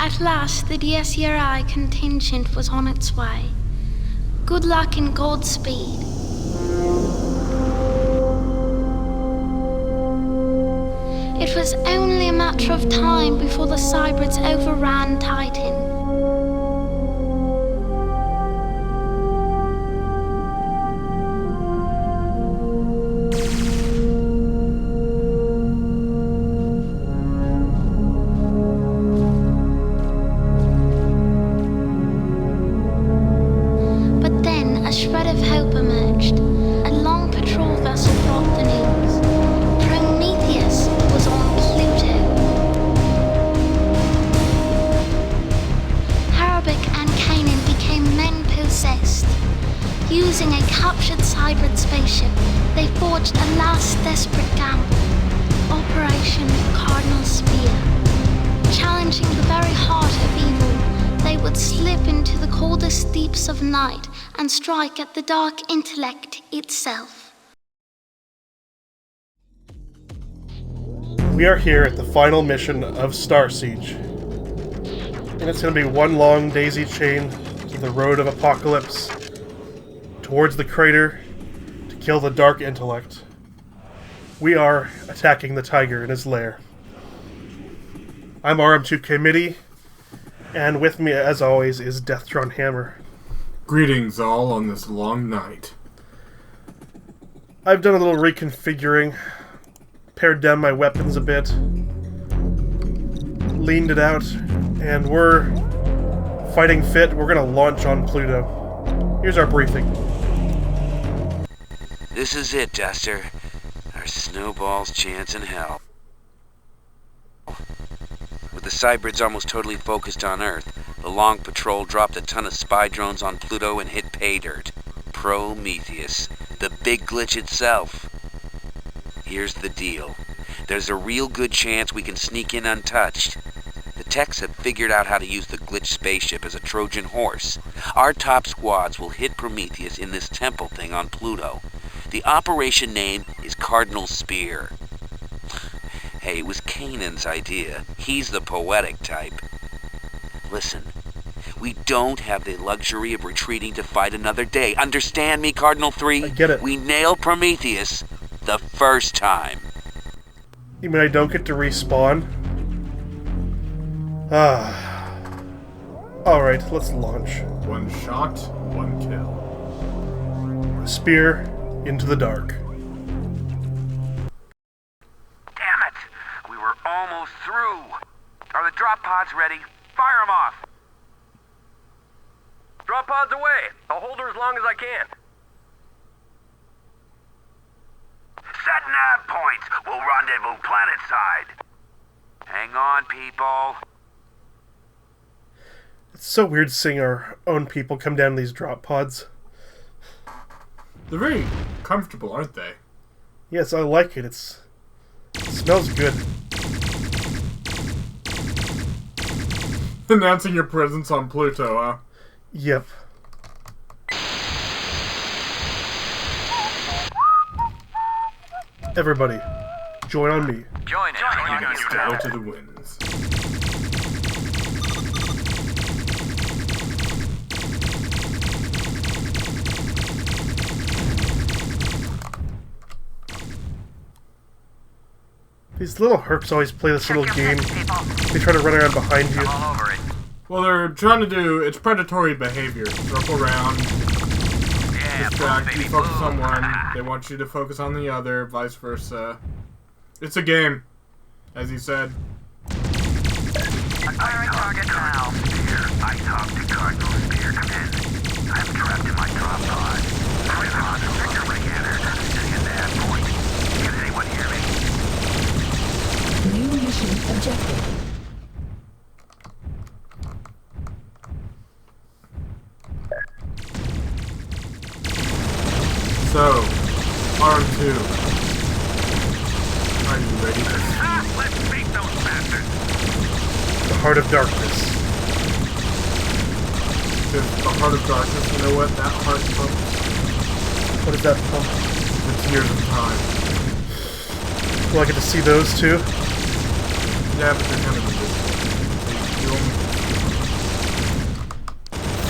At last, the DSERI contingent was on its way. Good luck and Godspeed. It was only a matter of time before the Cybrids overran Titan. But then a shred of hope emerged. A long patrol vessel brought the news. Prometheus was on Pluto. Harabik and Kanan became men possessed. Using a captured Cybrid spaceship, they forged a last desperate gamble. Operation Cardinal Spear. Challenging the very heart of evil, they would slip into the coldest deeps of night and strike at the dark intellect itself. We are here at the final mission of Starsiege. And it's going to be one long daisy chain to the road of apocalypse, towards the crater, to kill the dark intellect. We are attacking the tiger in his lair. I'm RM2 Committee, and with me, as always, is Deathtron Hammer. Greetings all on this long night. I've done a little reconfiguring, pared down my weapons a bit, leaned it out, and we're fighting fit. We're going to launch on Pluto. Here's our briefing. This is it, Duster. Our snowball's chance in hell. With the Cybrids almost totally focused on Earth, the Long Patrol dropped a ton of spy drones on Pluto and hit pay dirt. Prometheus, the big glitch itself. Here's the deal. There's a real good chance we can sneak in untouched. The techs have figured out how to use the glitch spaceship as a Trojan horse. Our top squads will hit Prometheus in this temple thing on Pluto. The operation name is Cardinal Spear. Hey, it was Kanan's idea. He's the poetic type. Listen, we don't have the luxury of retreating to fight another day. Understand me, Cardinal 3? I get it. We nail Prometheus the first time. You mean I don't get to respawn? Alright, let's launch. One shot, one kill. Spear into the dark. Damn it! We were almost through. Are the drop pods ready? Fire them off! Drop pods away. I'll hold her as long as I can. Set nav points. We'll rendezvous planet side. Hang on, people. It's so weird seeing our own people come down these drop pods. They're very comfortable, aren't they? Yes, I like it. It smells good. Announcing your presence on Pluto, huh? Yep. Everybody, join on me. Join it. Down to the winds. These little herps always play this little game. They try to run around behind you. All over it. Well, they're trying to do, it's predatory behavior. Circle around, Yeah, distract you, baby, focus move. on one, they want you to focus on the other, vice versa. It's a game, as you said. Firing target now. I talked to Cardinal Spear. Come in. I'm trapped in my drop pod. I'm on the sector scanner. Sitting at that point. Can anyone hear me? New mission objective. So, R2, are you ready to see? Let's beat those bastards. The Heart of Darkness. Because the heart of darkness, you know what that heart pumps? What is that pump? The tears of time. Will I get to see those too? Yeah, but they're kind of invisible. So you only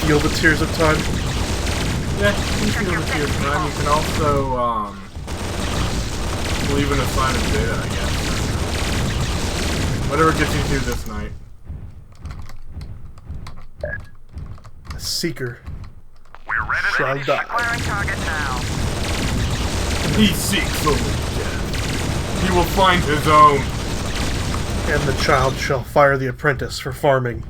feel the tears of time. Yeah, you can feel the tears of time. You can also, believe in a sign of data, I guess. Whatever gets you through this night. A seeker We're ready shall to die. acquiring target now. He seeks only death. He will find his own. And the child shall fire the apprentice for farming.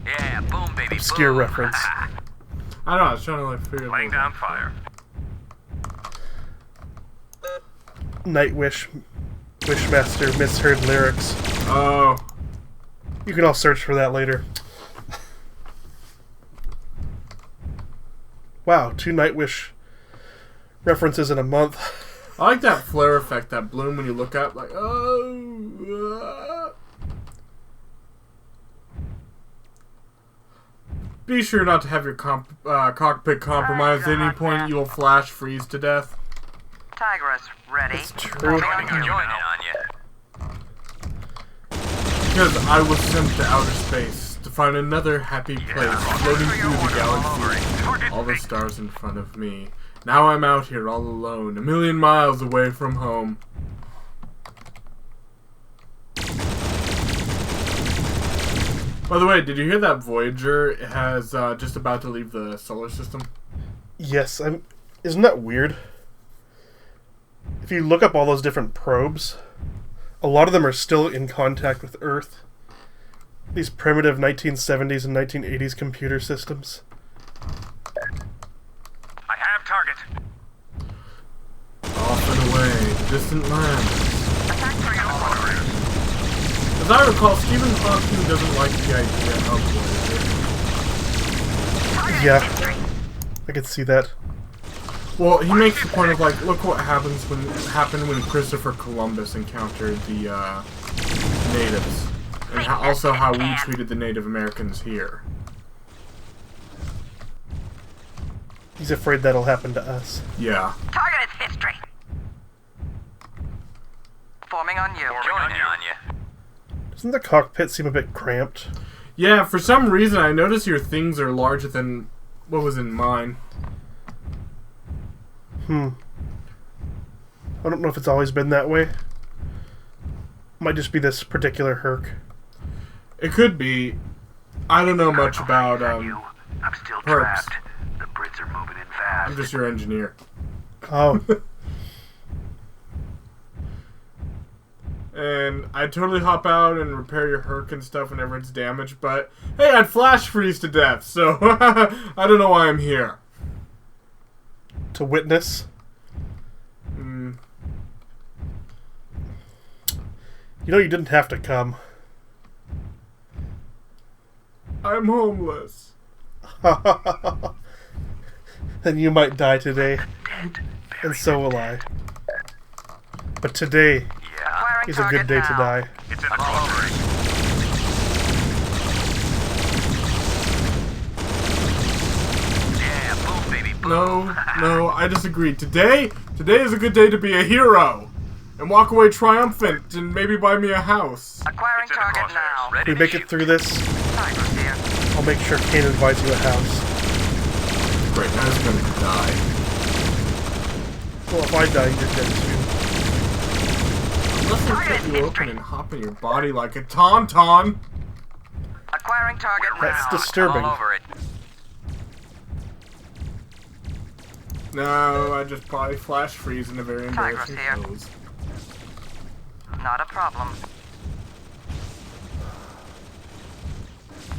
Yeah, boom, baby, Obscure boom. reference. I don't know, I was trying to like figure it Laying out. down fire. Nightwish, Wishmaster, misheard lyrics. Oh. You can all search for that later. Wow, 2 Nightwish references in a month. I like that flare effect, that bloom when you look up, like, oh. Be sure not to have your cockpit compromised. At any point, you will flash freeze to death. Tigress, ready. It's true. Joining on you. Because I was sent to outer space to find another happy place floating through the galaxy. All the stars in front of me. Now I'm out here all alone, a million miles away from home. By the way, did you hear that Voyager has just about to leave the solar system? Yes, isn't that weird? If you look up all those different probes, a lot of them are still in contact with Earth. These primitive 1970s and 1980s computer systems. I have target. Off and away, to distant lands. Attack for you. As I recall, Stephen Hawking doesn't like the idea of Voyager. Yeah, I could see that. Well, he makes the point of like, look what happened when Christopher Columbus encountered the natives, and also how we treated the Native Americans here. He's afraid that'll happen to us. Yeah. Target is history. Forming on you. Joining on you. Doesn't the cockpit seem a bit cramped? Yeah, for some reason I notice your things are larger than what was in mine. I don't know if it's always been that way. Might just be this particular herc. It could be. I don't know much about I'm still perks. trapped. The Brits are moving in fast. I'm just your engineer. Oh, And I'd totally hop out and repair your herc and stuff whenever it's damaged, but hey, I'd flash freeze to death, so I don't know why I'm here. to witness. Mm. You know you didn't have to come. I'm homeless. Then you might die today, and so will I. But today Acquiring is a good target day now. to die. It's in the cooperation. Yeah, boom, baby, boom. No, I disagree. Today is a good day to be a hero and walk away triumphant and maybe buy me a house. Acquiring It's in the target crosshairs. now. If Ready we to make shoot. it through this, Tigress here. I'll make sure Kane buys you a house. Great, now he's gonna die. Well, if I die, you're dead too. Unless they cut you open and hop in your body like a tauntaun. Acquiring target That's now. disturbing. All over it. No, I just probably flash freeze in a very embarrassing Tigress here. pose. Not a problem.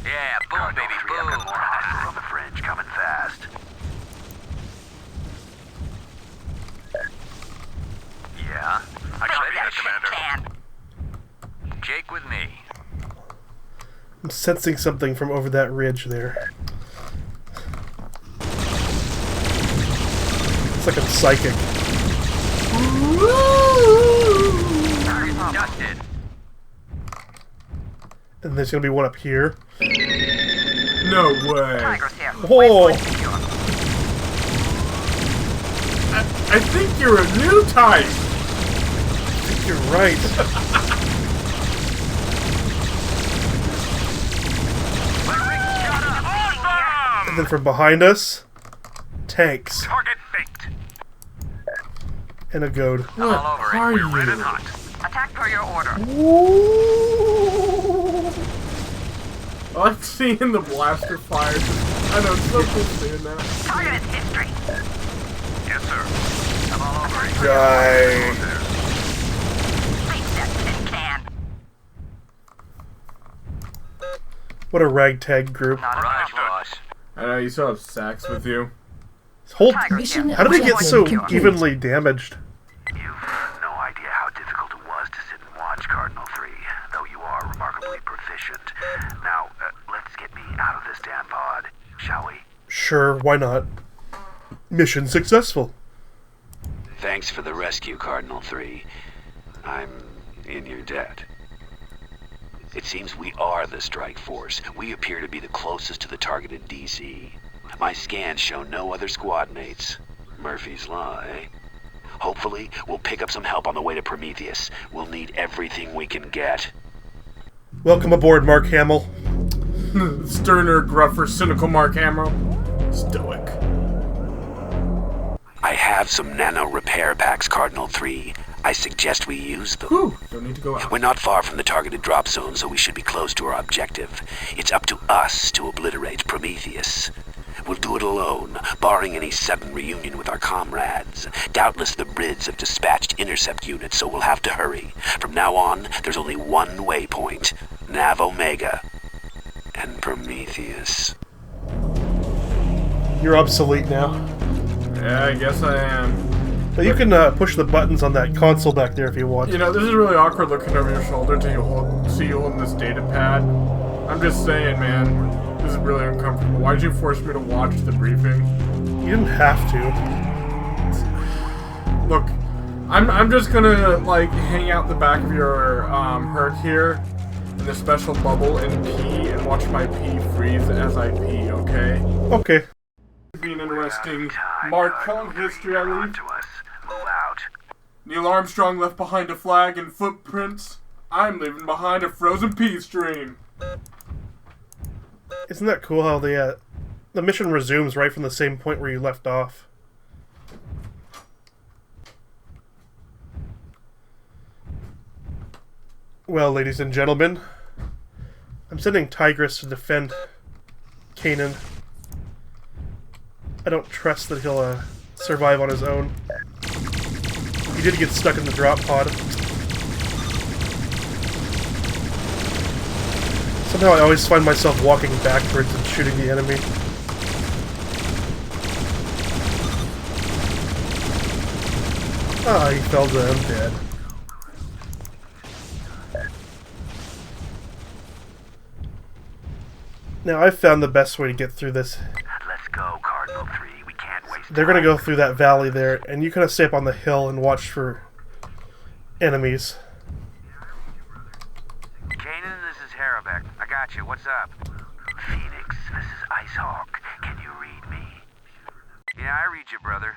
Yeah, boom, baby, boom. On the fringe, coming fast. Yeah. I copy that, Commander. Jake with me. I'm sensing something from over that ridge there. It's like I'm psychic. Dusted. And there's gonna be one up here. No way. Tigress here. Oh! I think you're a new type. I think you're right. And then from behind us, tanks Target baked. and a goad. What All over are it. We're red and you? hot. Attack per your order. I like seeing the blaster fire. I know, it's so cool seeing that. Target is history. Yes, sir. I'm all over it. Die. Face that tin can. What a ragtag group. Not enough, boss. I know, you still have Sax with you. Mission How did he get so objective evenly damaged? You've no idea how difficult it was to sit and watch Cardinal 3, though you are remarkably proficient. Now, let's get me out of this damn pod, shall we? Sure, why not? Mission successful. Thanks for the rescue, Cardinal 3. I'm in your debt. It seems we are the strike force. We appear to be the closest to the targeted DC. My scans show no other squad mates. Murphy's Law, eh? Hopefully, we'll pick up some help on the way to Prometheus. We'll need everything we can get. Welcome aboard, Mark Hamill. Sterner, gruffer, cynical Mark Hamill. Stoic. I have some nano repair packs, Cardinal 3. I suggest we use them. Whew, don't need to go out. We're not far from the targeted drop zone, so we should be close to our objective. It's up to us to obliterate Prometheus. We'll do it alone, barring any sudden reunion with our comrades. Doubtless the Brids have dispatched intercept units, so we'll have to hurry. From now on, there's only one waypoint, Nav Omega and Prometheus. You're obsolete now. Yeah, I guess I am. But you can push the buttons on that console back there if you want. You know, this is really awkward looking over your shoulder until you see you holding this data pad. I'm just saying, man. This is really uncomfortable. Why did you force me to watch the briefing? You didn't have to. Look, I'm just gonna, like, hang out the back of your, Herc here in the special bubble and pee and watch my pee freeze as I pee, okay? Okay. Be an interesting mark on history, I leave. To us. Move out. Neil Armstrong left behind a flag and footprints. I'm leaving behind a frozen pea stream. Isn't that cool how the mission resumes right from the same point where you left off? Well, ladies and gentlemen, I'm sending Tigress to defend Kanan. I don't trust that he'll survive on his own. He did get stuck in the drop pod. Somehow I always find myself walking backwards and shooting the enemy. Ah, he fell down dead. Now I've found the best way to get through this. Let's go, Cardinal 3. We can't waste They're gonna go through that valley there, and you kind of stay up on the hill and watch for enemies. Kanan, this is Harabek. I got you. What's up? Phoenix, this is Icehawk. Can you read me? Yeah, I read you, brother.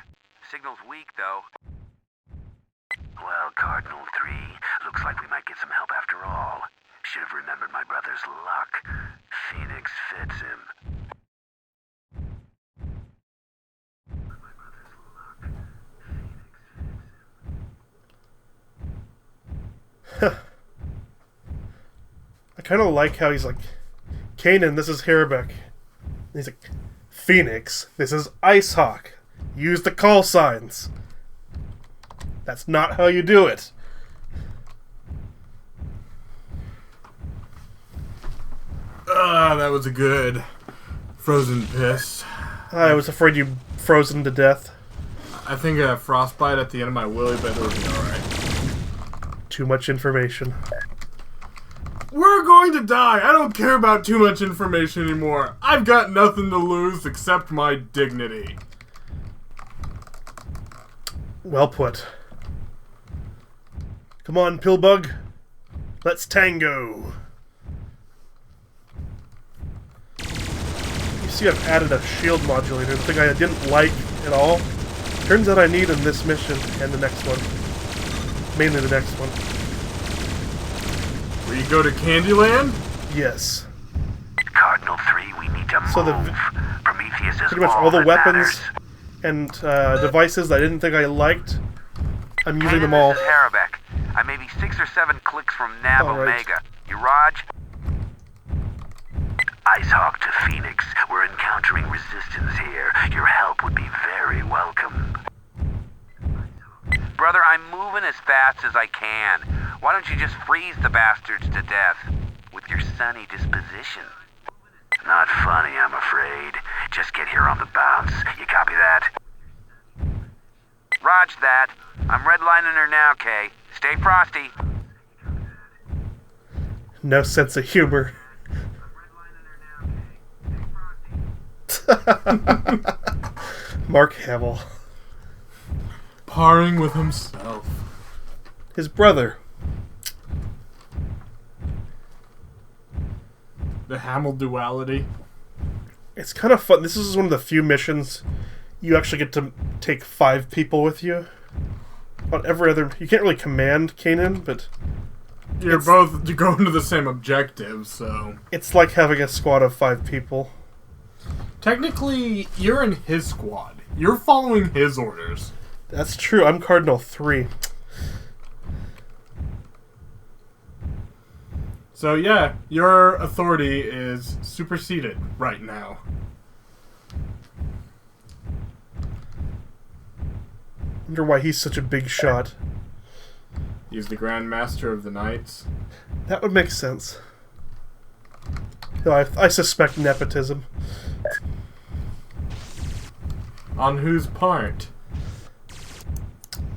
Signal's weak, though. Well, Cardinal 3, looks like we might get some help after all. Should have remembered my brother's luck. Phoenix fits him. I kind of like how he's like, Kanan, this is Harabek. And he's like, Phoenix, this is Icehawk. Use the call signs. That's not how you do it. Ah, that was a good frozen piss. I was afraid you frozen to death. I think a frostbite at the end of my willy, but it'll be alright. Too much information. We're going to die! I don't care about too much information anymore. I've got nothing to lose except my dignity. Well put. Come on, Pillbug. Let's tango. You see I've added a shield modulator, the thing I didn't like at all. Turns out I need in this mission and the next one. Mainly the next one. Will you go to Candyland? Yes. Cardinal 3, we need to So move. Prometheus This is pretty much all the that weapons matters. and devices that I didn't think I liked. I'm using them Kanan, all. This is Harabek. I may be 6 or 7 clicks from Nav All right. Omega. You Raj? Icehawk to Phoenix. We're encountering resistance here. Your help would be very welcome. Brother, I'm moving as fast as I can. Why don't you just freeze the bastards to death with your sunny disposition? Not funny, I'm afraid. Just get here on the bounce. You copy that? Raj that. I'm redlining her now, Kay. Stay frosty. No sense of humor. Mark Hamill. Parring with himself. His brother. The Hamill duality. It's kind of fun. This is one of the few missions you actually get to take 5 people with you. On every other... You can't really command Kanan, but... You're both going to the same objective, so... It's like having a squad of 5 people. Technically, you're in his squad. You're following his orders. That's true. I'm Cardinal 3. So yeah, your authority is superseded right now. Wonder why he's such a big shot. He's the Grand Master of the Knights. That would make sense. Though I suspect nepotism. On whose part?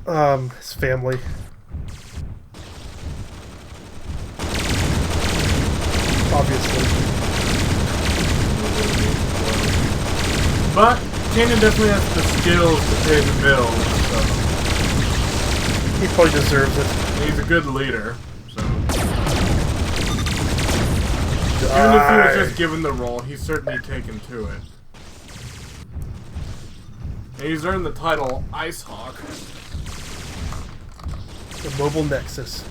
His family. Obviously. But Kanan definitely has the skills to pay the bills, so He probably deserves it. he's a good leader. So even if he was just given the role, he's certainly taken to it. And he's earned the title Icehawk. The Mobile Nexus.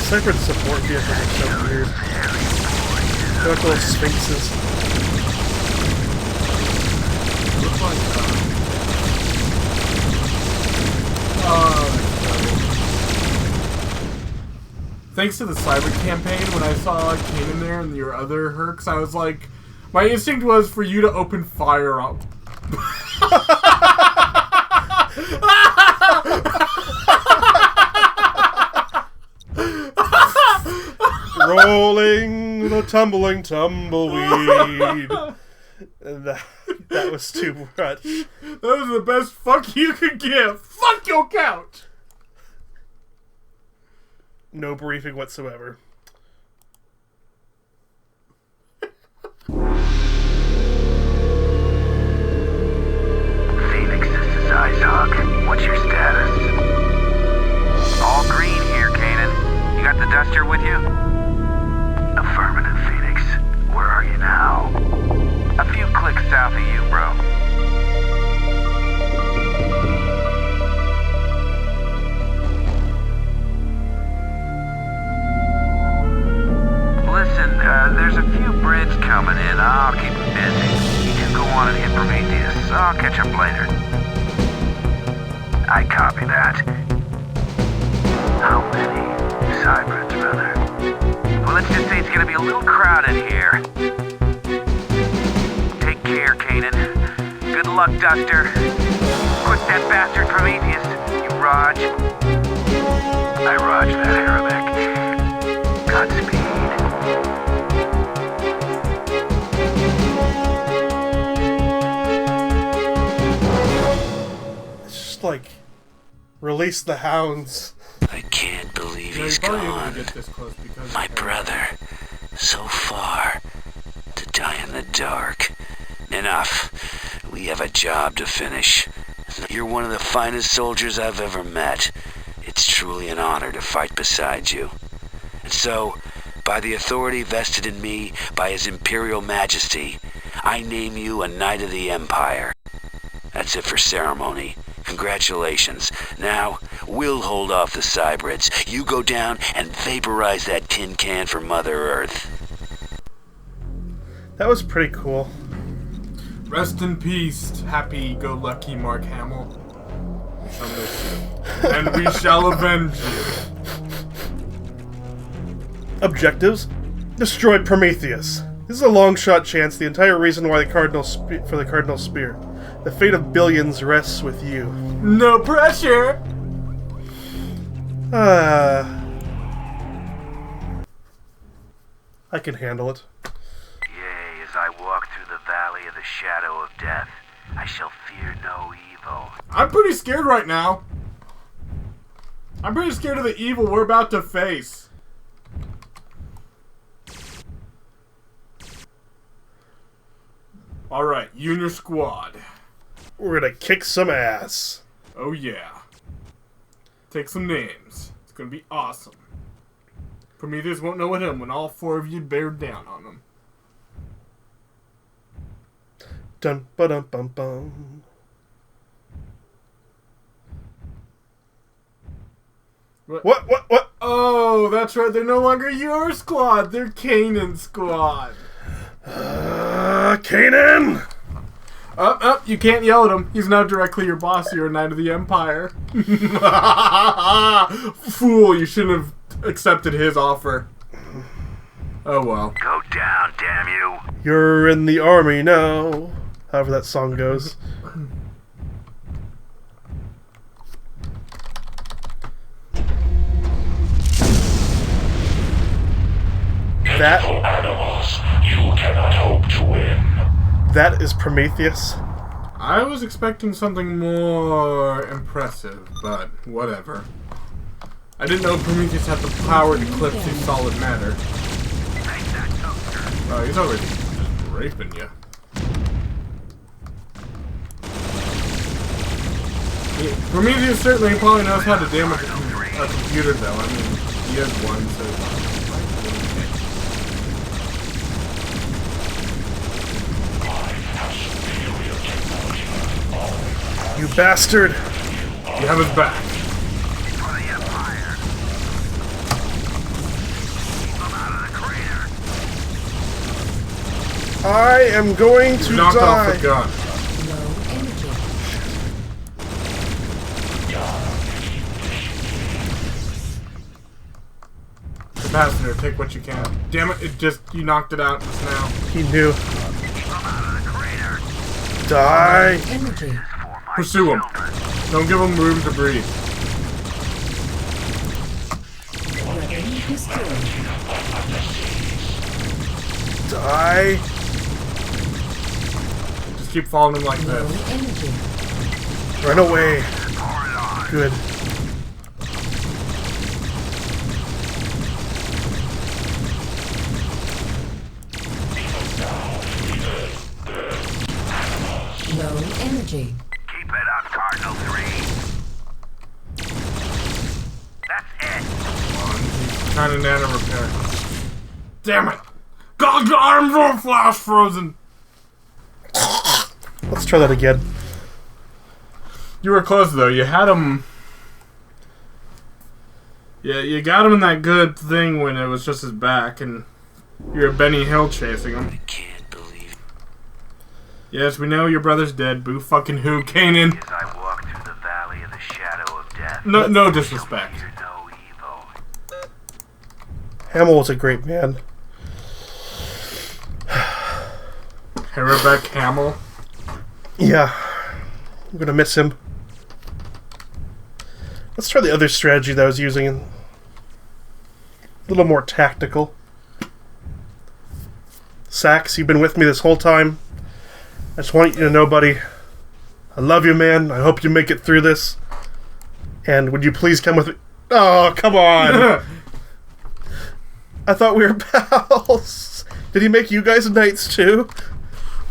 Cybrid support vehicles are so weird. They're like little sphinxes. Look like thanks to the Cybrid Campaign, when I saw Kanan there and your other Hercs, I was like, my instinct was for you to open fire up. Rolling the tumbling tumbleweed. That was too much. That was the best fuck you could give. Fuck your couch! No briefing whatsoever. Phoenix, this is Icehawk. What's your status? All green here, Kanan. You got the duster with you? Affirmative, Phoenix. Where are you now? A few clicks south of you, bro. Listen, there's a few Brids coming in. I'll keep them busy. You two go on and hit Prometheus. I'll catch up later. I copy that. How many? Cybrids, brother. Well, let's just say it's gonna be a little crowded here. Take care, Kanan. Good luck, Duster. Quit that bastard Prometheus, you Raj. I Raj that, Harabek. Godspeed. It's just like, release the hounds. I can't believe Yeah, he's you're probably able to gone. get this close because My of brother, so far, to die in the dark. Enough. We have a job to finish. You're one of the finest soldiers I've ever met. It's truly an honor to fight beside you. And so, by the authority vested in me by His Imperial Majesty, I name you a Knight of the Empire. That's it for ceremony. Congratulations. Now, we'll hold off the Cybrids. You go down and vaporize that tin can for Mother Earth. That was pretty cool. Rest in peace, happy-go-lucky Mark Hamill. And we shall avenge you. Objectives: destroy Prometheus. This is a long-shot chance. The entire reason why the Cardinal for the Cardinal Spear. The fate of billions rests with you. No pressure. I can handle it. Yea, as I walk through the valley of the shadow of death, I shall fear no evil. I'm pretty scared right now. I'm pretty scared of the evil we're about to face. Alright, you and your squad. We're gonna kick some ass. Oh yeah. Take some names. It's gonna be awesome. Prometheus won't know what him when all 4 of you bear down on him. Dun ba dum bum bum. What? Oh, that's right. They're no longer your squad. They're Kanan's squad. Kanan! You can't yell at him. He's now directly your boss. You're a Knight of the Empire. Fool, you shouldn't have accepted his offer. Oh well. Go down, damn you. You're in the army now. However that song goes. That animals, you cannot hope to win. That is Prometheus. I was expecting something more impressive, but whatever. I didn't know Prometheus had the power to eclipse a solid matter. Oh, he's already just raping you. Prometheus certainly probably knows how to damage a computer, though. I mean, he has one, so... You bastard! You have his back. For the Empire. Keep him out of the crater. I am going to Knocked die. off the gun. Capacitor, take what you can. Damn it, you knocked it out just now. He knew. Keep him out of the crater. Die! Energy. For my Pursue him. children. Don't give him room to breathe. Weapon destroyed. Die! Just keep following him like Low this. energy. Run away. Pour it on. Good. Low energy. Keep it up, Cardinal 3. That's it. He's trying to nano repair. Damn it! God, arms are flash frozen! Let's try that again. You were close though. You had him. Yeah, you got him in that good thing when it was just his back, and you're Benny Hill chasing him. I can't believe... Yes, we know your brother's dead. Boo fucking who, Kanan? As I walk through the valley of the shadow of death, No disrespect. fear no evil. Hamill was a great man. Harabek Hamill. Yeah. I'm gonna miss him. Let's try the other strategy that I was using. A little more tactical. Sax, you've been with me this whole time. I just want you to know, buddy, I love you, man. I hope you make it through this. And would you please come with me? Oh, come on! I thought we were pals. Did he make you guys knights too?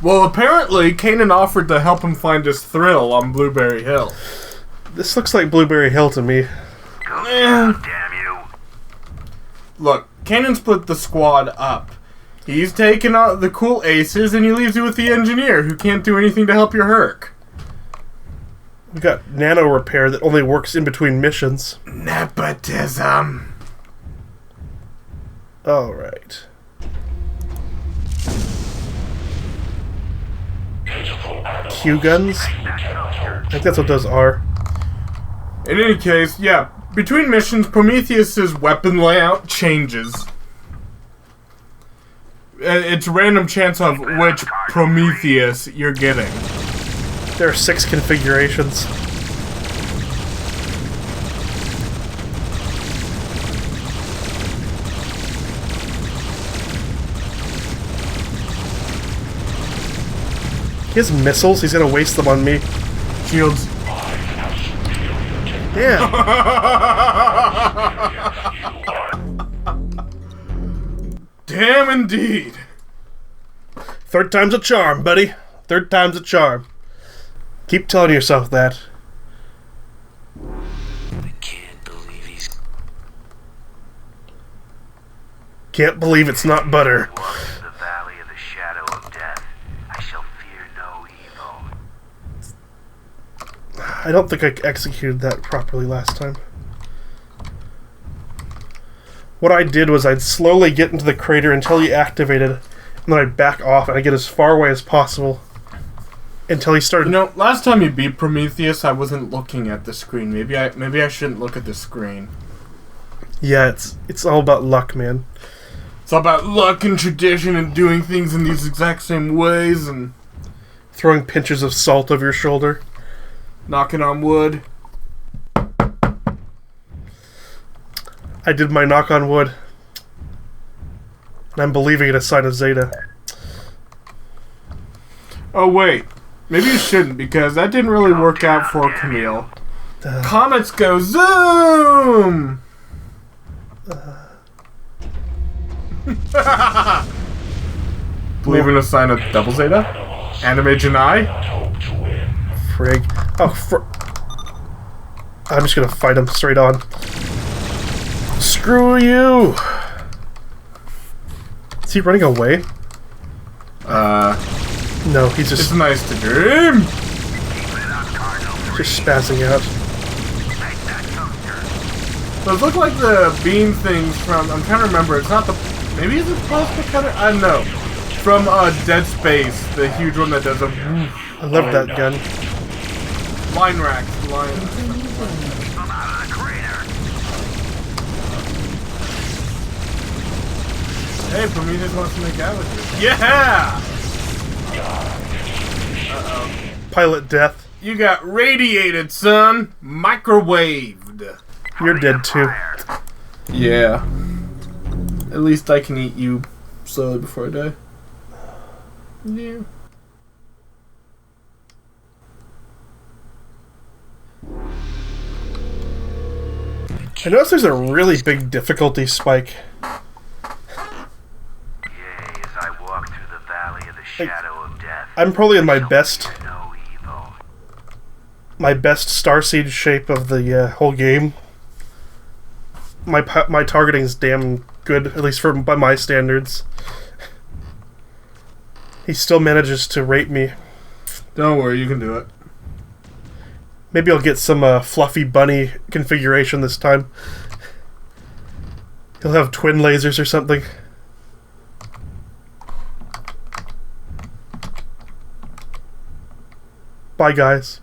Well, apparently, Kanan offered to help him find his thrill on Blueberry Hill. This looks like Blueberry Hill to me. Go down, damn you. Look, Kanan split the squad up. He's taking out the cool aces, and he leaves you with the engineer, who can't do anything to help your Herc. We got nano repair that only works in between missions. Nepotism. Alright. Q guns? I think that's what those are. In any case, yeah, between missions, Prometheus's weapon layout changes. It's random chance of which Prometheus you're getting. There are 6 configurations. He has missiles, he's gonna waste them on me. Shields. Damn. Damn indeed. Third time's a charm, buddy. Third time's a charm. Keep telling yourself that. I can't believe he's... Can't believe it's not butter. Walk through the valley of the shadow of death. I shall fear no evil. I don't think I executed that properly last time. What I did was I'd slowly get into the crater until he activated, and then I'd back off and I'd get as far away as possible until he started... You know, last time you beat Prometheus, I wasn't looking at the screen. Maybe I shouldn't look at the screen. Yeah, it's all about luck, man. It's all about luck and tradition and doing things in these exact same ways and Throwing pinches of salt over your shoulder. knocking on wood. I did my knock on wood. And I'm believing in a sign of Zeta. Oh wait, maybe you shouldn't because that didn't really work out for Camille. Comets go zoom! Believe in a sign of double Zeta? Anime Janai? Frig. Oh, I'm just gonna fight him straight on. Screw you! Is he running away? No, he's It's just nice to dream! spazzing out. Those look like the beam things from, I'm trying to remember, it's not the, maybe it's a plasma cutter? I don't know. From Dead Space, the huge one that does a I love that gun. line rack. Line. Hey, Prometheus wants to make out with you. Yeah! Uh-oh. Pilot death. You got radiated, son! Microwaved! You're dead too. Yeah. At least I can eat you slowly before I die. Yeah. I noticed there's a really big difficulty spike. Yea, as I walk through the valley of the shadow of death. I'm probably in my best No evil. Starsiege shape of the whole game. My targeting's damn good, at least by my standards. He still manages to rape me. Don't worry, you can do it. Maybe I'll get some fluffy bunny configuration this time. He'll have twin lasers or something. Bye, guys.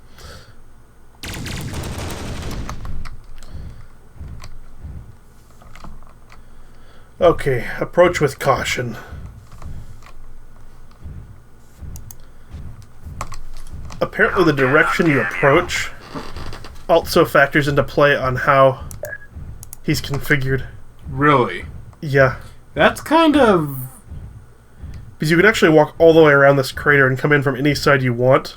Okay, approach with caution. Apparently the direction you approach also factors into play on how he's configured. Really? Yeah. That's kind of... Because you can actually walk all the way around this crater and come in from any side you want.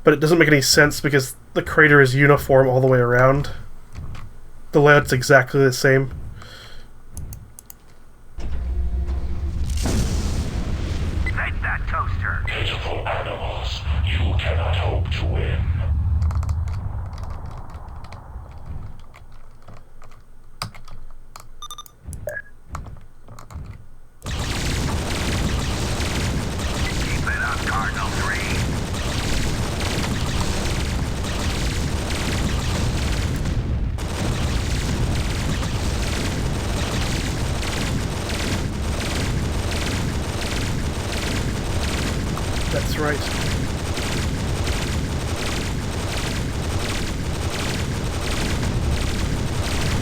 But it doesn't make any sense because the crater is uniform all the way around. The layout's exactly the same. Take that toaster. Pitiful animals, you cannot hope to win. Keep it up, Cardinal 3.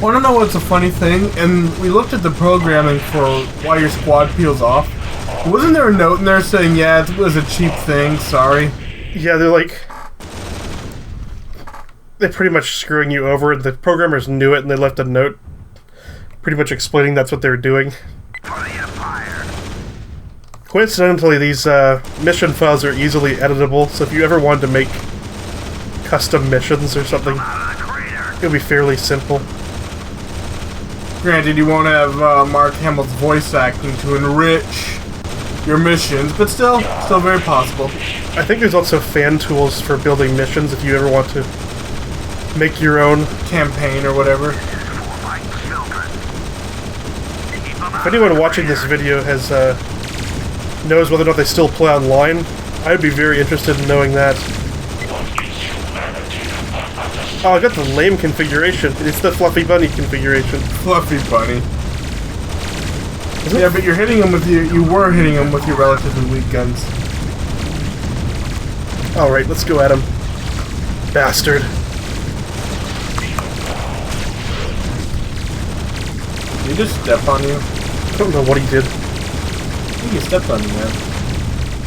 Want to know what's a funny thing? And we looked at the programming for why your squad peels off. Wasn't there a note in there saying, yeah, it was a cheap thing, sorry? Yeah, they're pretty much screwing you over. The programmers knew it and they left a note pretty much explaining that's what they were doing. For the Empire. Coincidentally, these mission files are easily editable, so if you ever wanted to make custom missions or something, Out of the crater. it'll be fairly simple. Granted, you won't have Mark Hamill's voice acting to enrich your missions, but still very possible. I think there's also fan tools for building missions if you ever want to make your own. Campaign or whatever. For my children. Keep 'em If out anyone of the watching this crater. video has knows whether or not they still play online, I'd be very interested in knowing that. Oh, I got the lame configuration. It's the Fluffy Bunny configuration. Fluffy bunny. Isn't Yeah, it? but you're hitting him with you were hitting him with your relatively weak guns. Alright, let's go at him. Bastard. Did he just step on you? I don't know what he did. I think he stepped on you, man.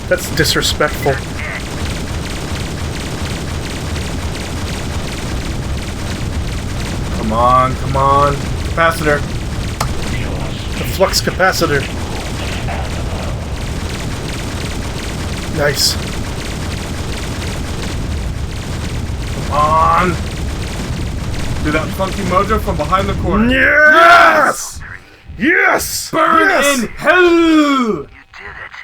That's disrespectful. Come on, come on. Capacitor. The flux capacitor. Nice. Come on. Do that funky mojo from behind the corner. Yes! Yes! Burn Yes! in hell! You did it.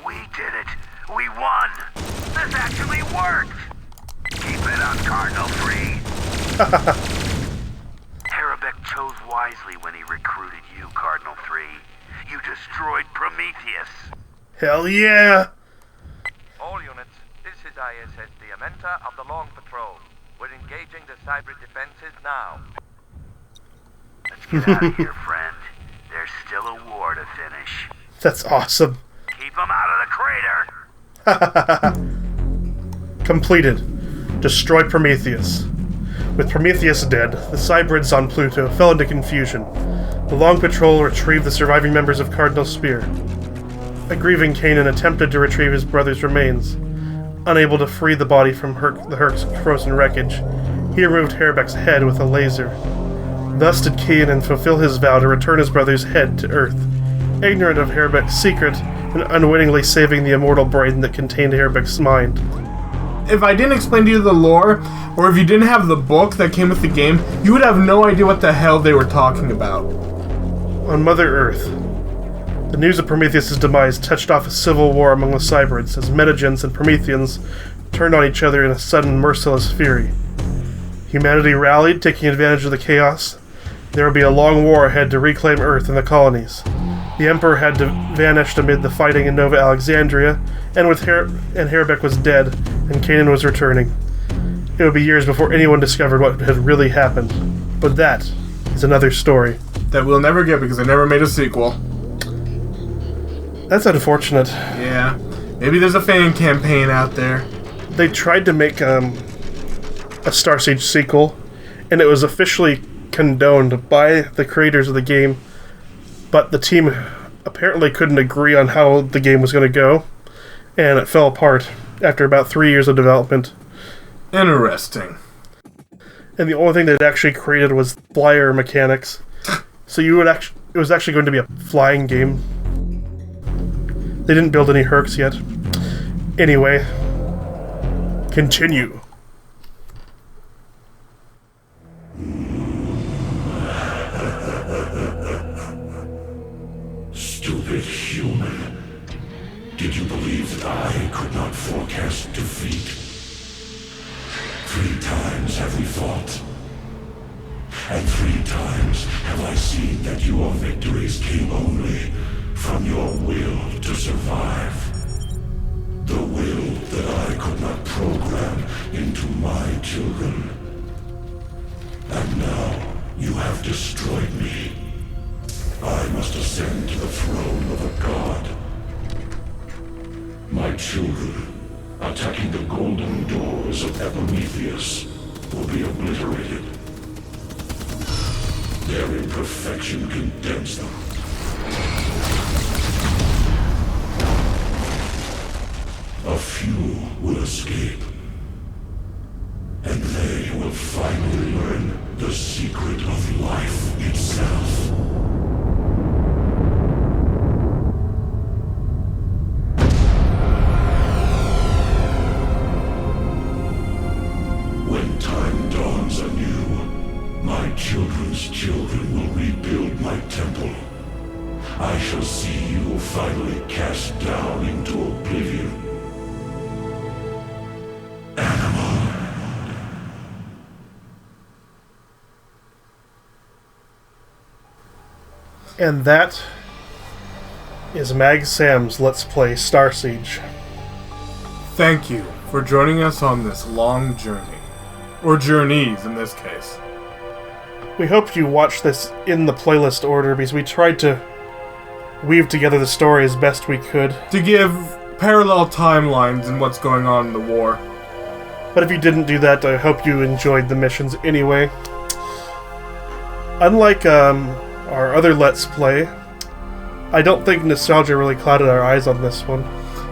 We did it. We won. This actually worked. Keep it on Cardinal 3. Harabek chose wisely when he recruited you, Cardinal 3. You destroyed Prometheus. Hell yeah! All units, this is ISS Diamenta of the Long Patrol. We're engaging the Cybrid defenses now. Let's get out of here, friend. There's still a war to finish. That's awesome. Keep them out of the crater. Completed. Destroy Prometheus. With Prometheus dead, the Cybrids on Pluto fell into confusion. The Long Patrol retrieved the surviving members of Cardinal Spear. A grieving Kanan attempted to retrieve his brother's remains. Unable to free the body from the Herc's frozen wreckage, he removed Harabek's head with a laser. Thus did Kanan fulfill his vow to return his brother's head to Earth, ignorant of Harabek's secret and unwittingly saving the immortal brain that contained Harabek's mind. If I didn't explain to you the lore, or if you didn't have the book that came with the game, you would have no idea what the hell they were talking about. On Mother Earth, the news of Prometheus' demise touched off a civil war among the Cybrids as Metagens and Prometheans turned on each other in a sudden, merciless fury. Humanity rallied, taking advantage of the chaos. There would be a long war ahead to reclaim Earth and the colonies. The Emperor had vanished amid the fighting in Nova Alexandria, and Harabek was dead, and Kanan was returning. It would be years before anyone discovered what had really happened. But that is another story. That we'll never get because they never made a sequel. That's unfortunate. Yeah. Maybe there's a fan campaign out there. They tried to make a Starsiege sequel, and it was officially condoned by the creators of the game, but the team apparently couldn't agree on how the game was going to go, and it fell apart after about 3 years of development. Interesting. And the only thing they'd actually created was flyer mechanics. So it was actually going to be a flying game. They didn't build any Hercs yet. Anyway, continue. Stupid human. Did you believe that I could not forecast defeat? 3 times have we fought. And 3 times have I seen that your victories came only from your will to survive. The will that I could not program into my children. And now you have destroyed me. I must ascend to the throne of a god. My children, attacking the golden doors of Epimetheus, will be obliterated. Their imperfection condemns them. A few will escape. And they will finally learn the secret of life itself. When time dawns anew, my children's children will rebuild my temple. I shall see you finally cast down into oblivion. And that is Mag Sam's Let's Play Starsiege. Thank you for joining us on this long journey. Or journeys, in this case. We hope you watched this in the playlist order because we tried to weave together the story as best we could. To give parallel timelines in what's going on in the war. But if you didn't do that, I hope you enjoyed the missions anyway. Unlike our other Let's Play, I don't think nostalgia really clouded our eyes on this one.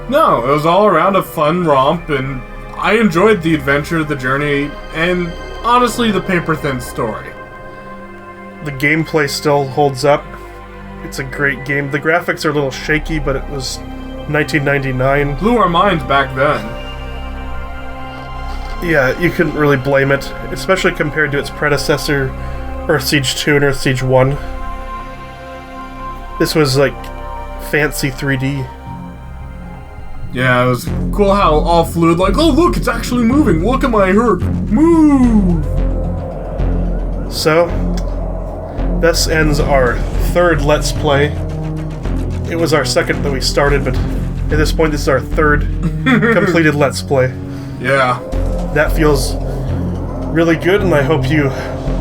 No, it was all around a fun romp, and I enjoyed the adventure, the journey, and honestly, the paper-thin story. The gameplay still holds up. It's a great game. The graphics are a little shaky, but it was 1999. Blew our minds back then. Yeah, you couldn't really blame it, especially compared to its predecessor, Earthsiege 2 and Earthsiege 1. This was like fancy 3D. Yeah, it was cool how all fluid, like, oh look, it's actually moving, look at my hurt, move! So, this ends our third Let's Play. It was our second that we started, but at this point this is our third completed Let's Play. Yeah. That feels really good, and I hope you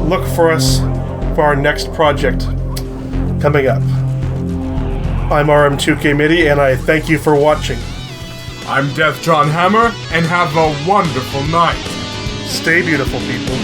look for us for our next project coming up. I'm RM2K Midi, and I thank you for watching. I'm Death John Hammer, and have a wonderful night. Stay beautiful, people.